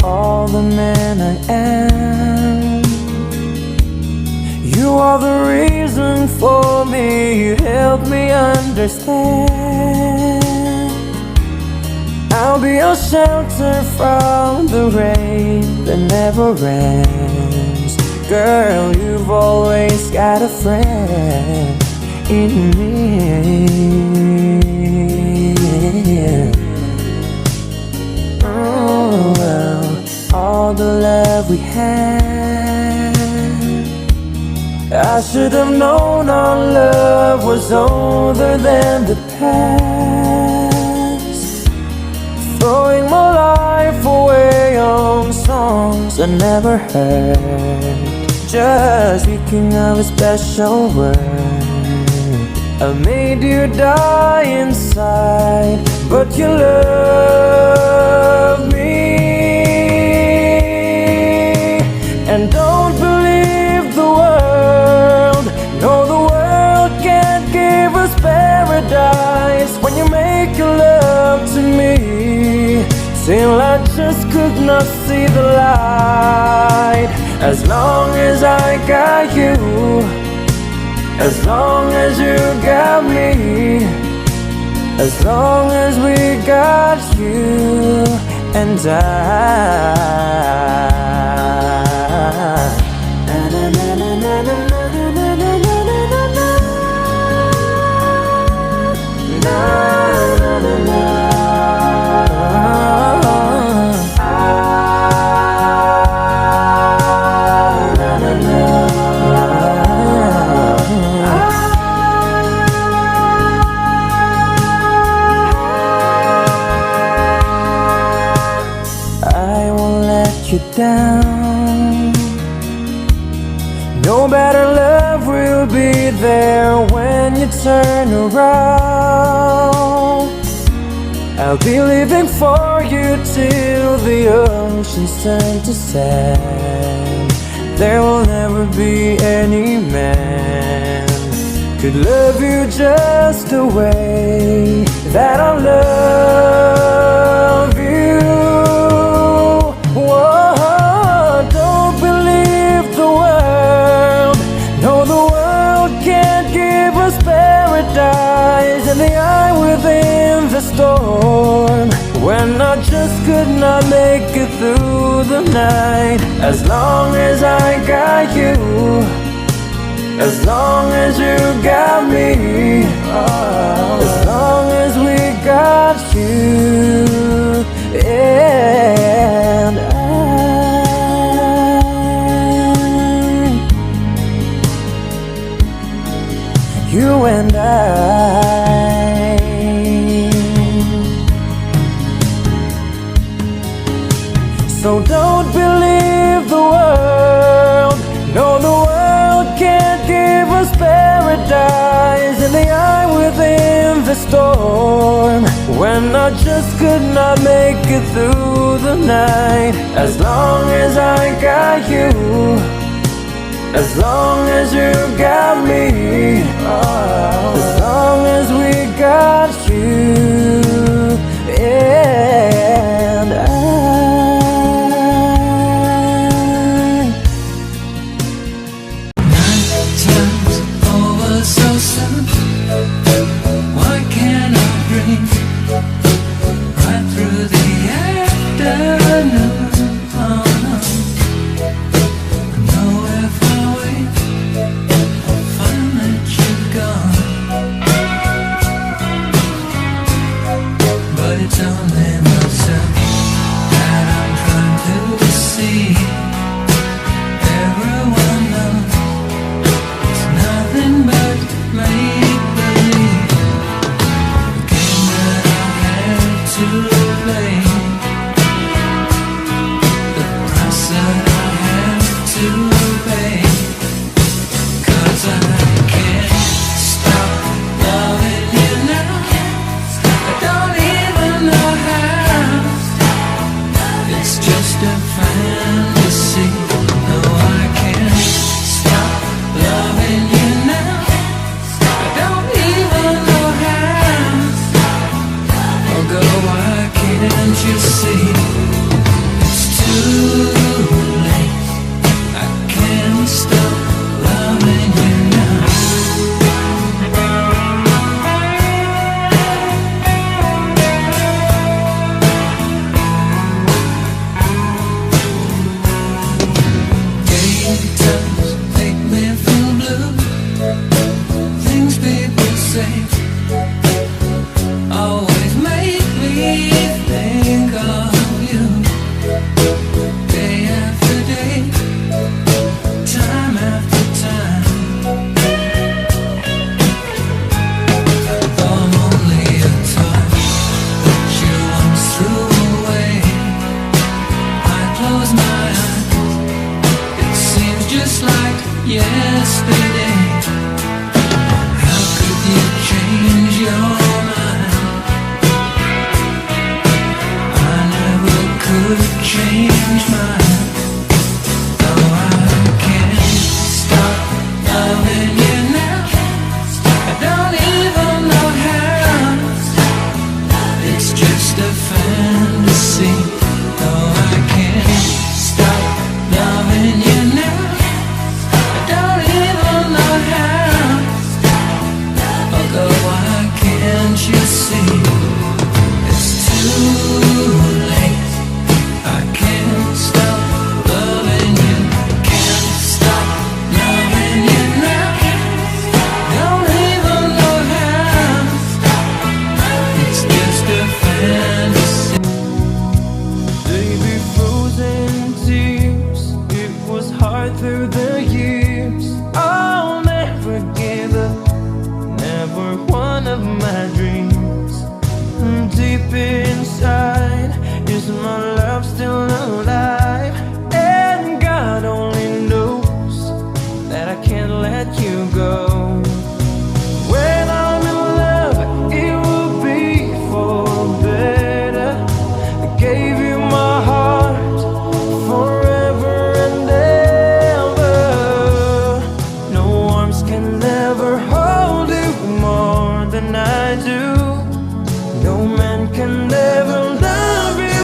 All the man I am, you are the reason for me. You help me understand. I'll be your shelter from the rain that never ends. Girl, you've always got a friend in me. Oh, well, all the love we had, I should have known our love was older than the past. Throwing my life away on songs I never heard, just speaking of a special word. I made you die inside, but you love me. And don't believe the world, no, the world can't give us paradise. When you make your love to me, till I just could not see the light. As long as I got you, as long as you got me, as long as we got you and I. You down. No better love will be there when you turn around. I'll be living for you till the oceans turn to sand. There will never be any man could love you just the way that I love you. Whoa, don't believe the world, no, the world can't give us paradise. And the eye within the storm, when I just could not make it through the night. As long as I got you, as long as you got me, as long as we got you and I. You and I. So don't believe the world, no, the world can't give us paradise. And the eye within the storm, when I just could not make it through the night. As long as I got you, as long as you got me, as long as we got you and I. Night times over so soon. Why can't I dream right through the afternoon? Oh no. I know if I wait, I'll find that you're gone. to find